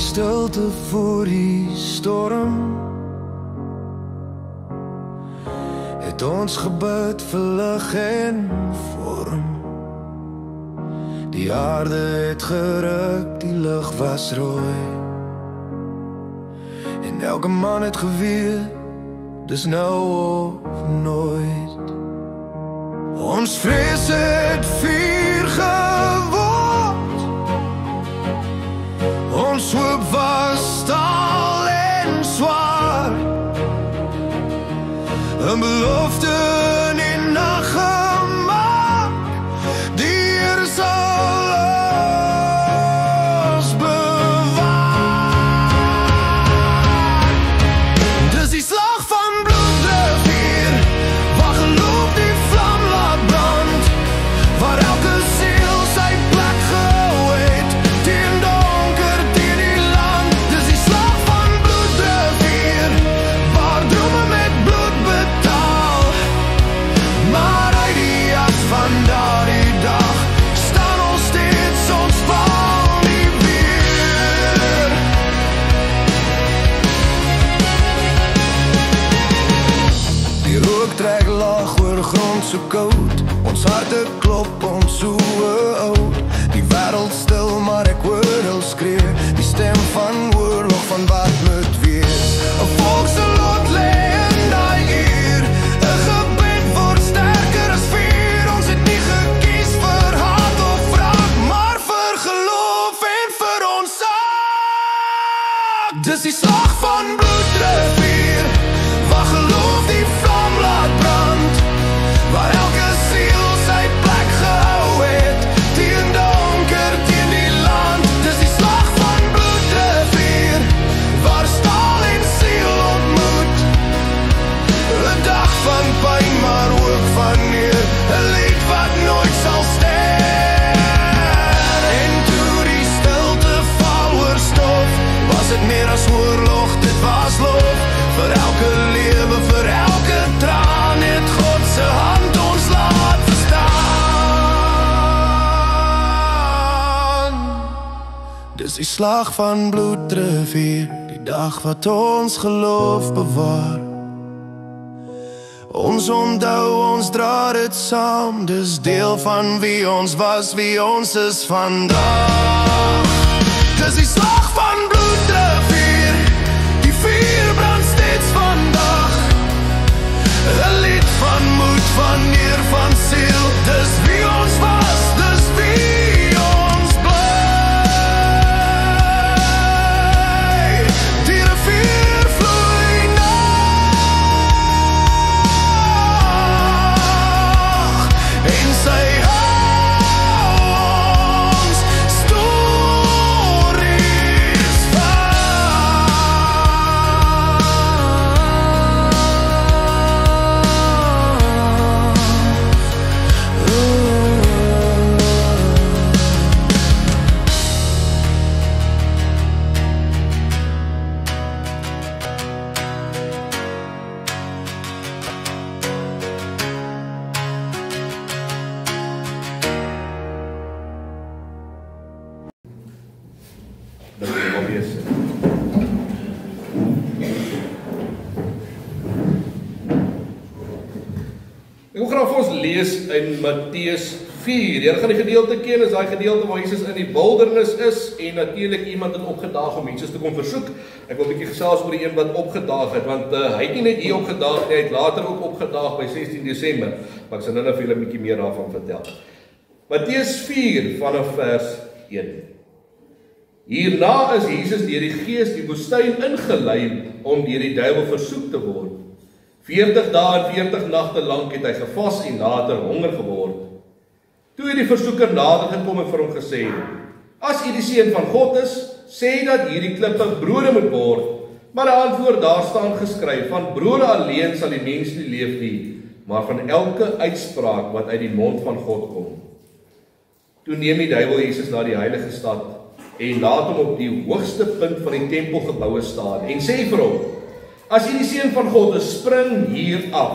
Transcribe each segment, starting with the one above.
stilte voor die storm het ons gebid vir lig en vorm. Die aarde het geruk, die lug was rooi, en elke man het geweet, dis nou of nooit. Ons vrees het vuur geword, ons hoop was staal en zwaar, 'n belofte in die nag gemaak, die Here sal ons bewaar. Dis die slag van bloedrivier, waar geloof die vlam laat brand, waar elke siel sy plek gehou het, teen donker, teen die land. Dis die slag van bloedrivier, waar drome met bloed betaal, maar uit die as van daardie dag staan ons steeds, ons val nie weer. Die rook trek laag oor grond so koud, ons harte klop ons so oud. Die wêreld stil, maar ek hoor hulle skree, die stem van oorlog, van wat moet wees. 'n volk se lot lê in daai uur, 'n gebed word sterker as vuur. Ons het nie gekies vir haat of wraak, maar vir geloof en vir ons saak. Dis die slag van bloedrivier, waar geloof die vlam laat brand, waar elke siel sy plek gehou het, teen donker, teen die land. Dis die slag van bloedrivier, waar staal en siel ontmoet, 'n dag van pyn, maar ook van eer, 'n lied wat nooit sal ster. En toe die stilte val oor stof, was het meer as oorlog, dit was lof. Vir elke lewe, vir elke traan, het God se hand ons laat verstaan. Dis die slag van bloedrivier, die dag wat ons geloof bewaar. Ons onthou, ons dra dit saam, dis deel van wie ons was, wie ons is vandag. Dis die slag van bloedrivier, die vuur brand steeds vandag, 'n lied van moed, van eer, van siel. Dis wie ons was, dis wie ons bly. Die rivier vloei nog, en sy hou ons stories Dat is obvious. Ek wil graag vir ons lees in Matteus 4. Jy gaan die gedeelte ken, is daai gedeelte waar Jesus in die wildernis is en natuurlik iemand het opgedaag om Jesus te kom versoek. Ek wil 'n bietjie gesels oor die een wat opgedaag het, want hy het nie net hier opgedaag nie, hy het later ook opgedaag by 16 Desember, maar ek sal nou vir julle 'n bietjie meer daarvan vertel. Matteus 4 vanaf vers 1. Hierna is Jesus deur die Gees die woestyn ingelei om deur die duiwel versoek te word. 40 dae en 40 nagte lank het hy gevas en later honger geword. Toe het die versoeker nader gekom en vir hom gesê: "As u die seun van God is, sê dat hierdie klippe brode moet word." Maar hy antwoord: "Daar staan geskryf, van brode alleen sal die mens nie leef nie, maar van elke uitspraak wat uit die mond van God kom." Toe neem die duiwel Jesus na die heilige stad en laat hom op die hoogste punt van die tempelgeboue staan en sê vir hom: "As jy die seun van God is, spring hier af.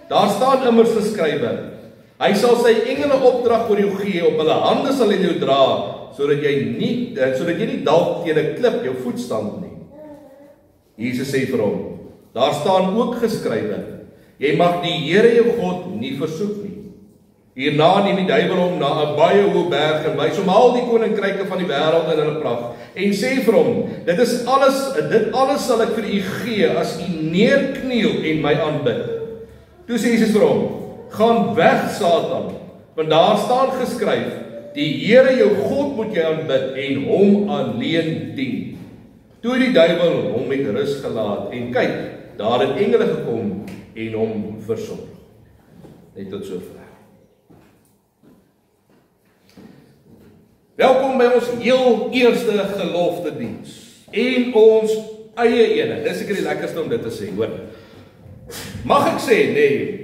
Daar staan immers geskrywe: Hy sal sy engele opdrag oor jou gee, op hulle hande sal hy jou dra, sodat jy nie dalk teen 'n klip jou voet stamp nie. Jesus sê vir hom, daar staan ook geskrywe, jy mag die Here jou God nie versoek nie. Hierna neem die duiwel hom na 'n baie hoë berg en wys hom al die koninkryke van die wêreld in hulle pragt en sê vir hom, dit alles sal ek vir u gee as u neerkniel en my aanbid. Toe sê Jesus vir hom, gaan weg Satan, want daar staan geskryf, die Here jou God moet jy aanbid en hom alleen dien. Toe die duiwel hom met rus gelaat en kyk, daar het engele gekom en hom versorg. Net tot sover. Welkom by ons heel eerste geloftediens en ons eie ene. Dis seker die lekkerste om dit te sê, hoor. Mag ek sê, nee,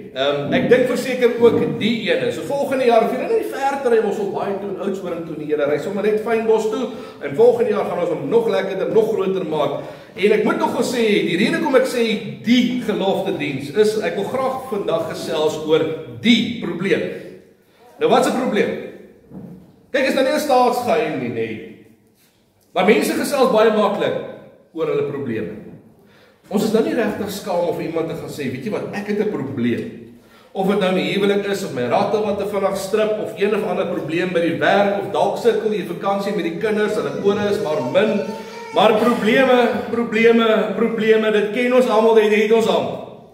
ek dink verseker ook die ene. So volgende jaar, of jy nou nie ver te ry, ons sal baie toe in Oudtshoorn toe nie, ry sommer net Fynbos toe, en volgende jaar gaan ons hom nog lekkerder, nog groter maak. En ek moet nog gesê, die rede kom ek sê die geloftediens is, ek wil graag vandag gesels oor die probleem. Nou wat is 'n probleem? Kyk, is nou nie 'n staatsgeheim nie, nee. Maar mense gesels baie maklik oor hulle probleme. Ons is nou nie regtig skaam om vir iemand te gaan sê, weet jy wat, ek het 'n probleem. Of dit nou 'n huwelik is, of my ratte wat te vinnig strip, of een of ander probleem by die werk, of dalk sukkel jy vakansie met die kinders, hulle ore is maar min. Maar probleme, dit ken ons almal, dit het ons almal.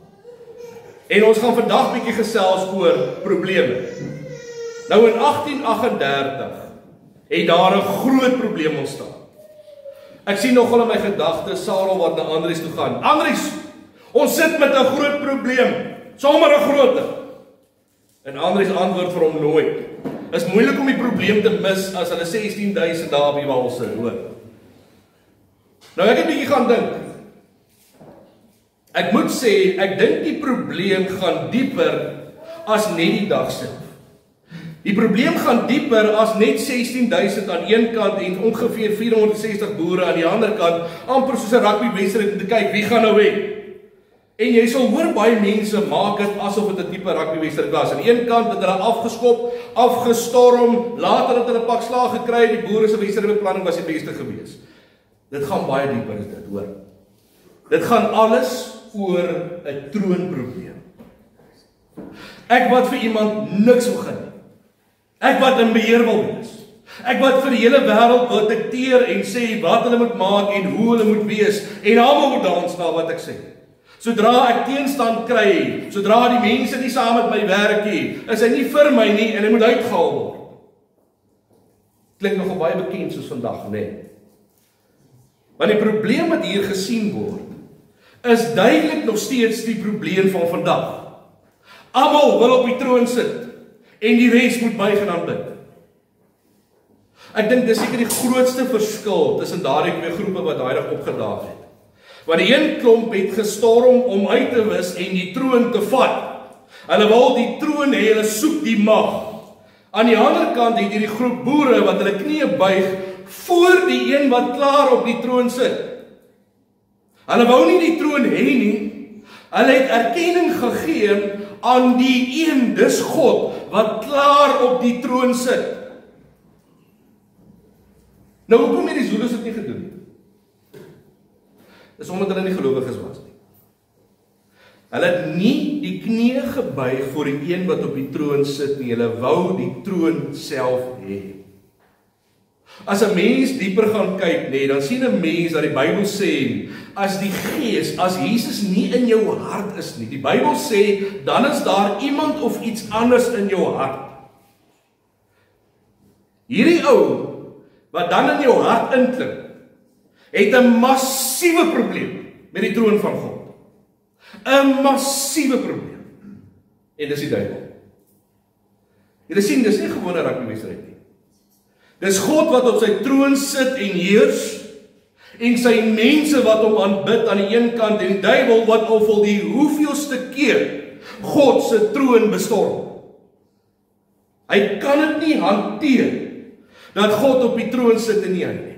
En ons gaan vandag bietjie gesels oor probleme. Nou in 1838 het daar 'n groot probleem ontstaan. Ek sien nogal in my gedagtes Sarel wat na Andries toe gaan. Andries, ons sit met 'n groot probleem, sommer 'n groot. En Andries antwoord vir hom nooit. Is moeilik om die probleem te mis as hulle 16.000 daar op die wal sit, hoor. Nou ek het 'n bietjie gaan dink. Ek moet sê, ek dink die probleem gaan dieper as net die dag self. Die probleem gaan dieper as net 16.000 aan een kant en ongeveer 460 boere aan die ander kant, amper soos 'n rugbywedstryd om te kyk wie gaan nou wen. En jy sal hoor baie mense maak dit asof dit 'n tipe rugbywedstryd was. Aan een kant het hulle afgeskop, afgestorm, later het hulle 'n pak slaag gekry, die boere se wedstrydbeplanning was die beste geweest. Dit gaan baie dieper as dit, hoor. Dit gaan alles oor 'n troonprobleem. Ek wat vir iemand niks wil gee. Ek wat in beheer wil wees. Ek wat vir die hele wêreld wil dikteer en sê wat hulle moet maak en hoe hulle moet wees. En almal moet dans na wat ek sê. Sodra ek teenstand kry, sodra die mense nie saam met my werk nie, is hy nie vir my nie en hy moet uitgehaal word. Klink nogal baie bekend soos vandag, nee. Maar die probleem wat hier gesien word, is duidelik nog steeds die probleem van vandag. Almal wil op die troon sit en die res moet buig en aanbid. Ek dink dis seker die grootste verskil tussen daardie twee groepe wat daai dag opgedaag het. Want die een klomp het gestorm om uit te wis en die troon te vat. Hulle wil die troon hê, hulle soek die mag. Aan die ander kant het hierdie groep boere wat hulle knieë buig voor die een wat klaar op die troon sit. Hulle wou nie die troon hê nie. Hulle het erkenning gegee aan die een, dis God, wat klaar op die troon sit. Nou, hoekom het die Zulus dit nie gedoen nie? Dis omdat hulle nie gelowiges was nie. Hulle het nie die knieë gebuig voor die een wat op die troon sit nie. Hulle wou die troon self hê. As 'n mens dieper gaan kyk, nee, dan sien 'n mens dat die Bybel sê, as die Gees, as Jesus nie in jou hart is nie, die Bybel sê, dan is daar iemand of iets anders in jou hart. Hierdie ou, wat dan in jou hart inklink, het 'n massiewe probleem met die troon van God. 'n Massiewe probleem. En dis die duiwel. Julle sien, dis nie gewone rugbywedstryd nie. Dis God wat op sy troon sit en heers, en sy mense wat hom aanbid aan die een kant, en die duiwel wat al vir die hoeveelste keer God se troon bestorm. Hy kan dit nie hanteer dat God op die troon sit en nie hy nie.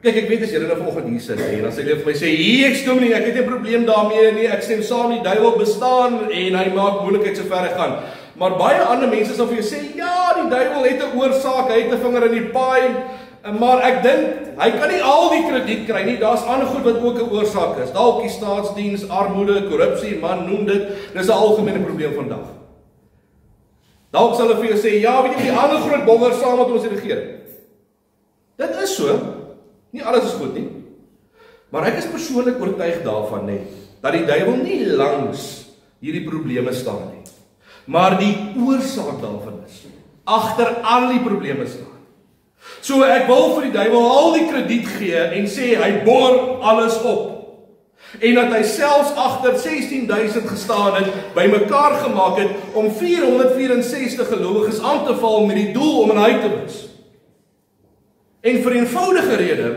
Kyk, ek weet as julle nou vanoggend hier sit en dan sê julle vir my sê, ek stem nie, ek het nie 'n probleem daarmee nie, ek stem saam die duiwel bestaan en hy maak moeilikheid so ver gaan. Maar baie ander mense sal vir jou sê, ja, die duiwel het 'n oorsaak, hy het 'n vinger in die paai, maar ek dink, hy kan nie al die krediet kry nie, daar's ander goed wat ook 'n oorsaak is. Dalk die staatsdiens, armoede, korrupsie, man, noem dit, dis 'n algemene probleem vandag. Dalk sal hulle vir jou sê, ja, weet jy, die ander groot bonger saam met ons die regering. Dit is so, nie alles is goed nie. Maar ek is persoonlik oortuig daarvan net, dat die duiwel nie langs hierdie probleme staan nie. Maar die oorsaak daarvan is, agter al die probleme staan. So ek wil vir die duiwel al die krediet gee en sê, hy boor alles op. En dat hy selfs agter 16.000 gestaan het, bymekaar gemaak het, om 464 gelowiges aan te val met die doel om in hy te mis. En vir 'n eenvoudige rede,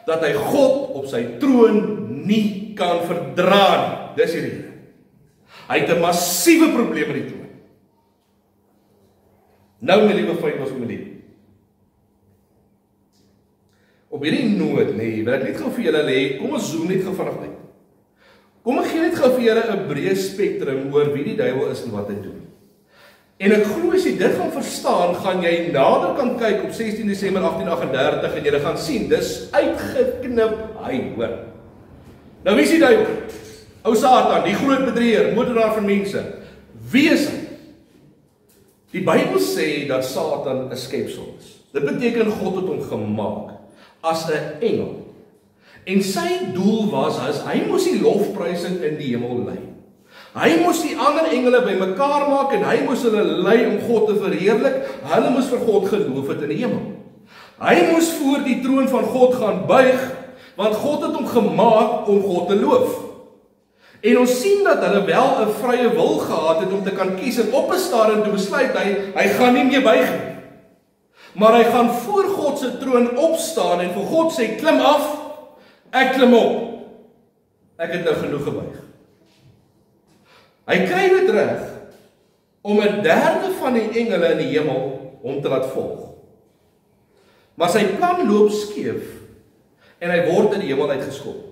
dat hy God op sy troon nie kan verdra nie. Dis die rede. Hy het 'n massiewe probleem met die troon. Nou, my liewe vriend, ons familie. Op hierdie noot, wil ek net gou vir julle lê, kom ons zoom net gou vinnig uit. Kom ek gee net gou vir julle 'n breë spektrum oor wie die duiwel is en wat hy doen. En ek glo as jy dit gaan verstaan, gaan jy nader kan kyk op 16 Desember 1838 en jy gaan sien, dis uitgeknip hy, hoor. Nou wie is die duiwel? Ou Satan, die groot bedrieger, moordenaar van mense. Wie is hy? Die Bybel sê dat Satan 'n skepsel is. Dit beteken God het hom gemaak as 'n engel. En sy doel was hy moes die lofprysing in die hemel lei. Hy moes die ander engele bymekaar maak en hy moes hulle lei om God te verheerlik. Hulle moes vir God geloof het in die hemel. Hy moes voor die troon van God gaan buig, want God het hom gemaak om God te loof. En ons sien dat hulle wel 'n vrye wil gehad het om te kan kies en op 'n stadium te besluit hy gaan nie meer buig nie. Maar hy gaan voor God se troon opstaan en vir God sê, klim af, ek klim op. Ek het nou genoeg gebuig. Hy kry dit reg om 'n derde van die engele in die hemel hom te laat volg. Maar sy plan loop skeef en hy word in die hemel uitgeskop.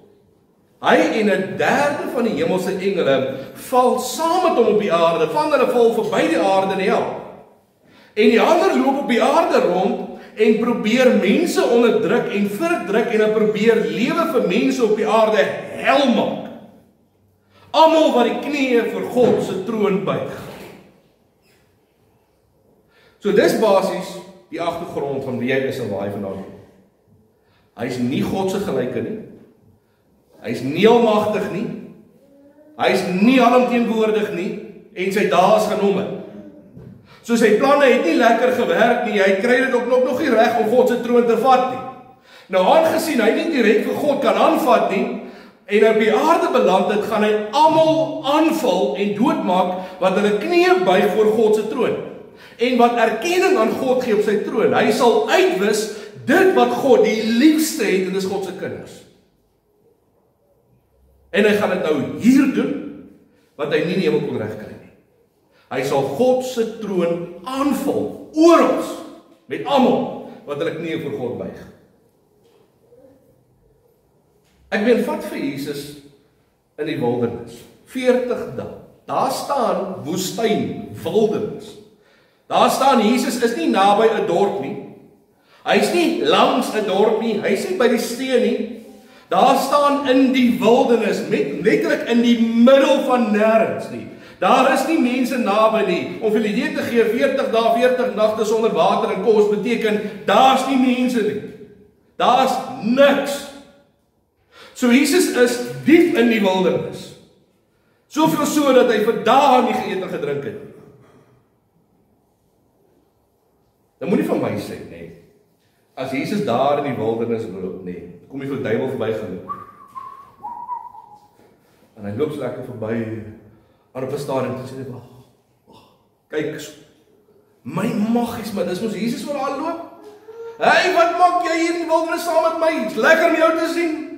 Hy en 'n derde van die hemelse engele val saam met hom op die aarde, van hulle val verby die aarde in hel. En die ander loop op die aarde rond en probeer mense onderdruk en verdruk en probeer lewe vir mense op die aarde hel maak. Almal wat die knieë vir God se troon buig. So dis basies die agtergrond van wie hy is en waar hy vandaan kom. Hy's nie God se gelyke nie. Hy's nie almagtig nie. Hy's nie alomteenwoordig nie en sy dae is genomme. So sy planne het nie lekker gewerk nie. Hy kry dit ook nog nie reg om God se troon te vat nie. Nou aangesien hy nie direk vir God kan aanvat nie en op die aarde beland het, gaan hy almal aanval en doodmaak wat hulle knieë buig voor God se troon. En wat erkenning aan God gee op sy troon. Hy sal uitwis dit wat God die liefste het en dis God se kinders. En hy gaan dit nou hier doen wat hy nie in die hemel kon regkry nie. Hy sal God se troon aanval oor ons met almal wat hulle knieë voor God buig. Ek meen, vat vir Jesus in die wildernis. 40 dae. Daar staan woestyn, wildernis. Daar staan Jesus is nie naby 'n dorp nie. Hy's nie langs 'n dorp nie. Hy's nie by die steen nie. Daar staan in die wildernis, letterlik in die middel van nêrens nie. Daar is nie mense naby nie. Om vir die idee te gee, 40 dae, 40 nagte sonder water en kos beteken, daar's nie mense nie. Daar's niks. So Jesus is diep in die wildernis. Soveel so dat hy vir dae nie geëet en gedrink het. Dan moet nie van my sê, nee. As Jesus daar in die wildernis loop, nee, kom jy vir die duiwel verby geloop. En hy loop so lekker verby, aan op 'n stadium en sê, wag, kyk, my maggies, maar dis mos Jesus wat daar loop. Hey, wat maak jy hier in die wildernis saam met my? It's lekker om jou te sien.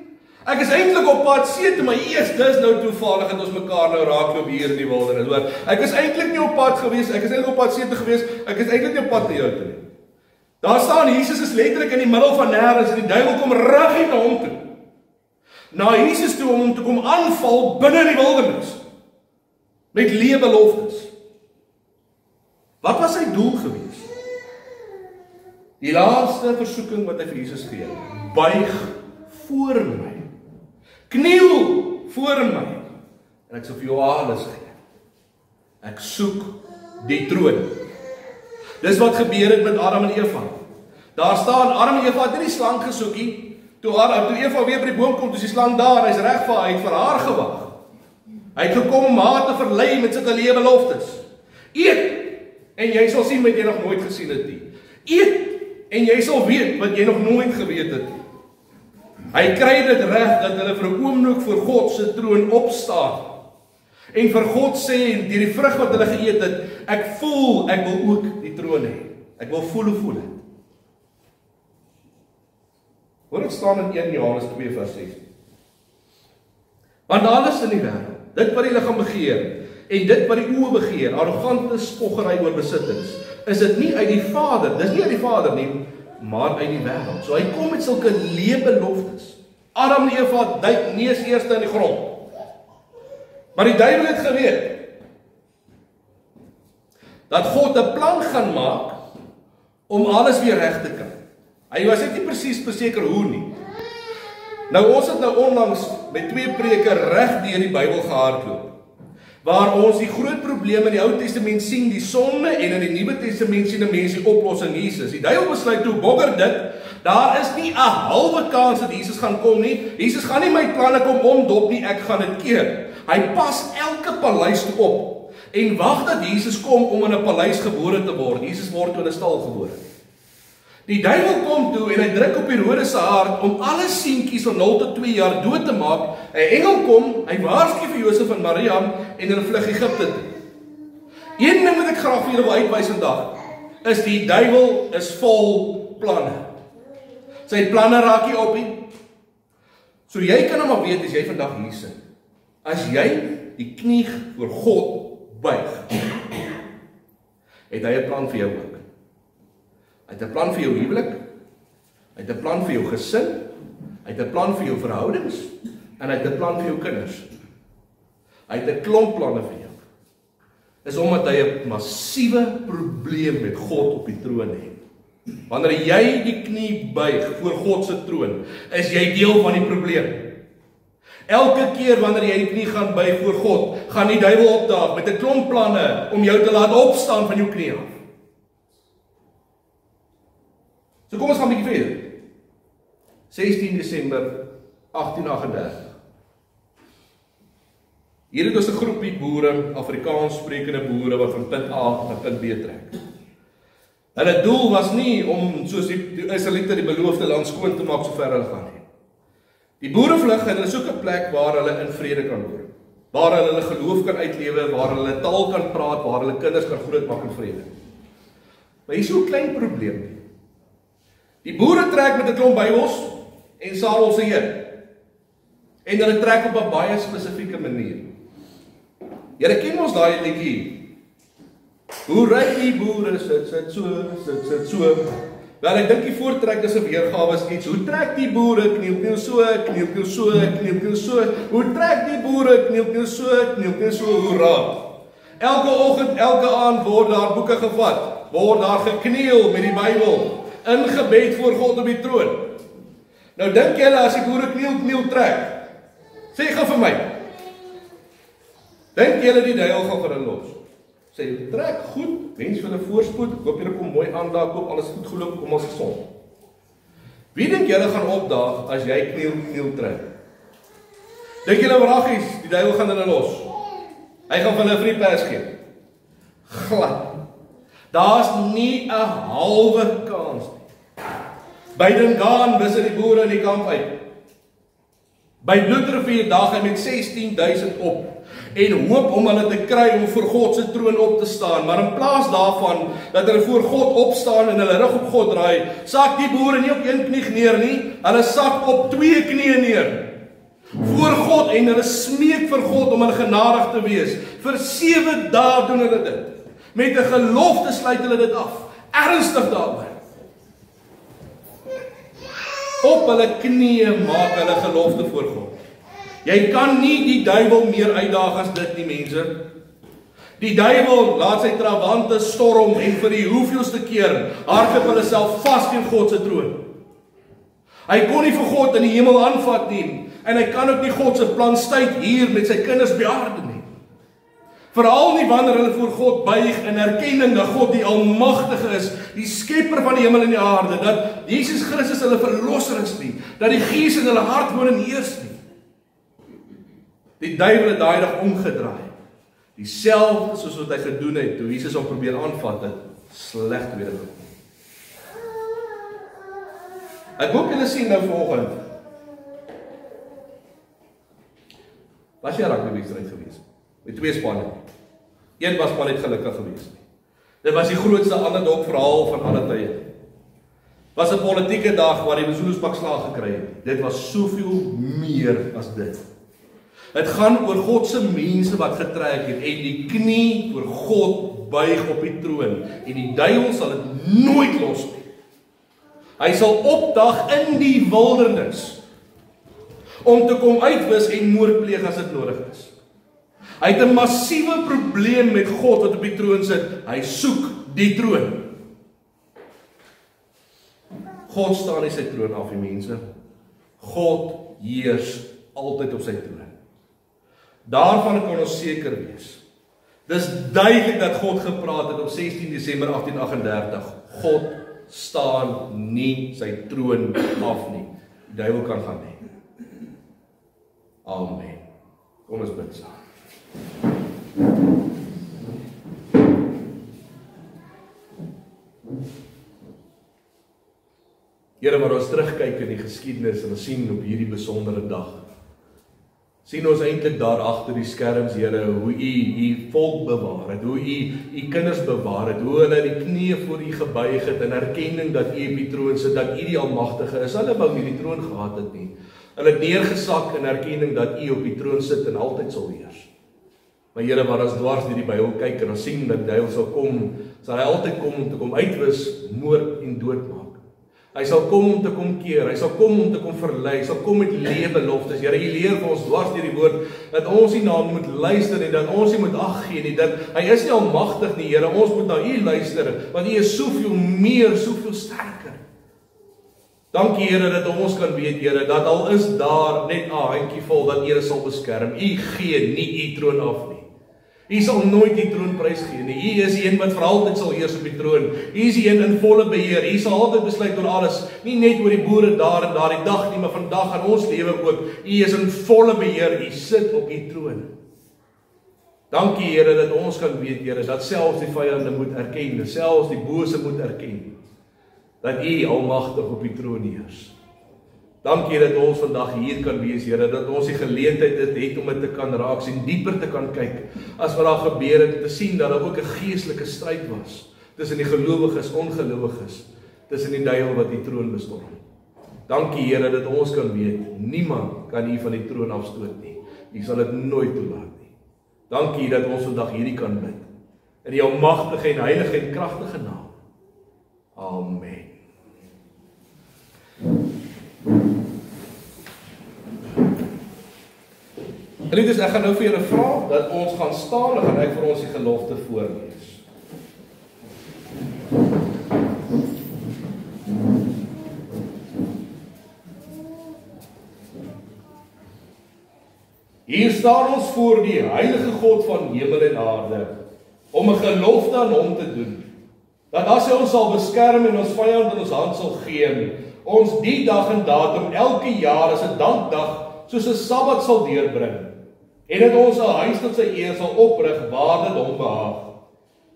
Ek is eintlik op pad see toe, maar eers dis nou toevallig dat ons mekaar nou raakloop hier in die wildernis, hoor. Ek is eintlik nie op pad gewees, ek is eintlik op pad see toe gewees, ek is eintlik nie op pad na jou toe nie. Daar staan, Jesus is letterlik in die middel van nêrens en die duiwel kom reguit na hom toe. Na Jesus toe om hom te kom aanval binne in die wildernis. Met leë beloftes. Wat was sy doel gewees? Die laaste versoeking wat hy vir Jesus gee, buig voor my, kniel voor my, en ek sal vir jou alles gee. Ek soek die troon. Dis wat gebeur het met Adam en Eva. Daar staan, Adam en Eva het nie die slang gesoek nie. Toe Eva weer by die boom kom, toe is die slang daar, hy's reg vir haar, hy het vir haar gewag. Hy het gekom om haar te verlei met sulke lewe beloftes. Eet, en jy sal sien wat jy nog nooit gesien het nie. Eet, en jy sal weet wat jy nog nooit geweet het nie. Hy kry dit reg dat hulle vir 'n oomblik voor God se troon opstaan. En vir God sê, deur die vrug wat hulle geëet het, ek voel, ek wil ook die troon hê. Ek wil voel hoe voel het. Hoor dit staan in 1 Johannes 2 vers 6. Want alles in die wêreld, dit wat die liggaam begeer, en dit wat die oë begeer, arrogante spoggery oor besittings, is dit nie uit die Vader, dis nie uit die Vader nie, maar uit die wêreld. So hy kom met sulke leebeloftes. Adam en Eva duik neus eerste in die grond. Maar die duiwel het geweet dat God 'n plan gaan maak om alles weer reg te kry. Hy was net nie presies beseker hoe nie. Nou ons het nou onlangs met 2 preke reg deur die Bybel gehardloop, waar ons die groot probleme in die Ou Testament sien, die sonde, en in die Nuwe Testament sien 'n mens die oplossing Jesus. Die duiwel besluit toe, bogger dit, daar is nie 'n halwe kans dat Jesus gaan kom nie. Jesus gaan nie my planne kom omdop nie, ek gaan dit keer. Hy pas elke paleis toe op en wag dat Jesus kom om in 'n paleis gebore te word. Jesus word toe in 'n stal gebore. Die duiwel kom toe en hy druk op Herodes se hart om alle seentjies van 0 tot 2 jaar dood te maak. 'n Engel kom, hy waarsku vir Josef en Maria en hulle vlug Egipte toe. Een ding wat ek graag vir julle wil uitwys vandag, is die duiwel is vol planne. Sy planne raak nie op nie. So jy kan nou maar weet as jy vandag hier sit. As jy die knie voor God buig, het hy 'n plan vir jou ook. Hy het 'n plan vir jou huwelik, hy het 'n plan vir jou gesin, hy het 'n plan vir jou verhoudings, en hy het 'n plan vir jou kinders. Hy het 'n klomp planne vir jou. Dis omdat hy 'n massiewe probleem met God op die troon het. Wanneer jy die knie buig voor God se troon, is jy deel van die probleem. Elke keer wanneer jy die knie gaan buig voor God, gaan die duiwel opdaag met 'n klomp planne om jou te laat opstaan van jou knie af. So kom ons gaan 'n bietjie verder. 16 Desember 1838. Hier het ons 'n groepie boere, Afrikaans sprekende boere wat van punt A na punt B trek. Hulle doel was nie om soos die Israeliete die beloofde land skoon te maak sover hulle gaan nie. Die boere vlug en hulle soek 'n plek waar hulle in vrede kan woon, waar hulle hulle geloof kan uitlewe, waar hulle taal kan praat, waar hulle kinders kan grootmaak in vrede. Maar hier is so 'n klein probleem. Die boere trek met 'n klomp Bybels en sadel se heer. En hulle trek op 'n baie spesifieke manier. Julle ken mos daai liedjie. Hoe ry die boere sit so. Wel ek dink die voortrek is 'n weergawe is iets. Hoe trek die boere kniel so, kniel so. Hoe trek die boere kniel so, hoera. Elke oggend, elke aand word daar boeke gevat, word daar gekniel met die Bybel. In gebed voor God op die troon. Nou dink julle as die boere kniel trek, sê gou vir my, dink julle die duiwel gaan vir hulle los? Sê, trek goed, wens vir hulle voorspoed, hoop julle kom mooi aandag, hoop alles goed geloop, kom ons gesond. Wie dink julle gaan opdaag as jy kniel trek? Dink julle wraggies, die duiwel gaan hulle los? Hy gaan vir hulle 'n free pass gee. Glad. Daar's nie 'n halwe kans nie. By Dingaan wis die boere in die kamp uit. By Bloedrivier daag hy met 16,000 op en hoop om hulle te kry om voor God se troon op te staan. Maar in plaas daarvan dat hulle voor God opstaan en hulle rug op God draai, sak die boere nie op een knie neer nie, hulle sak op 2 knieë neer. Voor God en hulle smeek vir God om hulle genadig te wees. Vir 7 dae doen hulle dit. Met 'n gelofte sluit hulle dit af. Ernstig daaroor. Op hulle knieë maak hulle gelofte voor God. Jy kan nie die duiwel meer uitdaag as dit nie, mense. Die duiwel laat sy trawante storm en vir die hoeveelste keer hardloop hulle self vas teen God se troon. Hy kon nie vir God in die hemel aanvat nie, en hy kan ook nie God se plan stuit hier met sy kinders bejaarde nie. Veral nie wanneer hulle voor God buig in erkenning dat God die Almagtige is, die skepper van die hemel en die aarde, dat Jesus Christus hulle verlosser is nie, dat die Gees in hulle hart woon en heers nie. Die duiwel het daai dag omgedraai. Dieselfde soos wat hy gedoen het toe Jesus hom probeer aanvat het, sleg tweede gekom. Ek hoop julle sien nou vanoggend. Was jy rugbywedstryd gewees? Met 2 spanne. Een was maar net gelukkig gewees. Dit was die grootste underdog verhaal van alle tye. Was 'n politieke dag waar die Zulu's pak slaag gekry het. Dit was soveel meer as dit. Het gaan oor God se mense wat getrek het en die knie voor God buig op die troon en die duiwel sal dit nooit los nie. Hy sal opdag in die wildernis om te kom uitwis en moord pleeg as dit nodig is. Hy het 'n massiewe probleem met God wat op die troon sit. Hy soek die troon. God staan nie sy troon af, die mense. God heers altyd op sy troon. Daarvan kan ons seker wees. Dis duidelik dat God gepraat het op 16 Desember 1838. God staan nie sy troon af nie. Die duiwel kan gaan nie. Amen. Kom ons bid saam. Here, maar ons terugkyk in die geskiedenis en ons sien op hierdie besondere dag, sien ons eintlik daar agter die skerms, Here, hoe u volk bewaar het, hoe u kinders bewaar het, hoe hulle die knieë voor u gebuig het in erkenning dat u op die troon sit, dat u die Almagtige is. Hulle wou nie die troon gehad het nie. Hulle het neergesak in erkenning dat u op die troon sit en altyd sal heers. Maar Here, waar ons dwars deur die Bybel kyk en ons sien dat die duiwel sal kom, sal hy altyd kom om te kom uitwis, moord en doodmaak. Hy sal kom om te kom keer, hy sal kom om te kom verlei, hy sal kom met leebeloftes. Here, u leer vir ons dwars deur die woord dat ons nie na hom moet luister en dat ons nie moet ag gee nie, dat hy is nie almagtig nie, Here. Ons moet na u luister, want u is soveel meer, soveel sterker. Dankie, Here, dat ons kan weet, Here, dat al is daar net 'n handjievol dat Here sal beskerm. U gee nie u troon af nie. U sal nooit die troon prys gee nie. U is die een wat vir altyd sal heers op die troon. U is die een in volle beheer. U sal altyd besluit oor alles, nie net oor die boere daar en daardie dag nie, maar vandag in ons lewe ook. U is in volle beheer. U sit op die troon. Dankie, Here, dat ons kan weet, Here, dat selfs die vyande moet erken, selfs die bose moet erken, dat u almagtig op die troon heers. Dankie dat ons vandag hier kan wees, Here, dat ons die geleentheid het om dit te kan raak sien, dieper te kan kyk, as wat daar gebeur het, te sien dat daar ook 'n geestelike stryd was, tussen die gelowiges, ongelowiges, tussen die duiwel wat die troon bestorm. Dankie, Here, dat ons kan weet, niemand kan u van die troon afstoot nie. U sal dit nooit toelaat nie. Dankie dat ons vandag hierdie kan bid, in die almagtige en heilige en kragtige naam. Amen. Geliefdes, ek gaan nou vir julle vra dat ons gaan staan en gaan ek vir ons die gelofte voorlees. Hier staan ons voor die heilige God van hemel en aarde, om 'n gelofte aan hom te doen, dat as hy ons sal beskerm en ons vyand in ons hand sal gee, ons die dag en datum elke jaar as 'n dankdag soos 'n Sabbat sal deurbring, en dat ons 'n huis tot sy eer sal oprig waar dit hom behaag,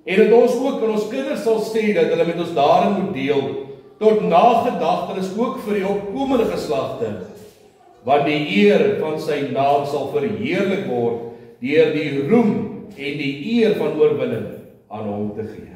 en dat ons ook aan ons kinders sal sê dat hulle met ons daarin moet deel, tot nagedagtenis ook vir die opkomende geslagte, want die eer van sy naam sal verheerlik word deur die roem en die eer van oorwinning aan hom te gee.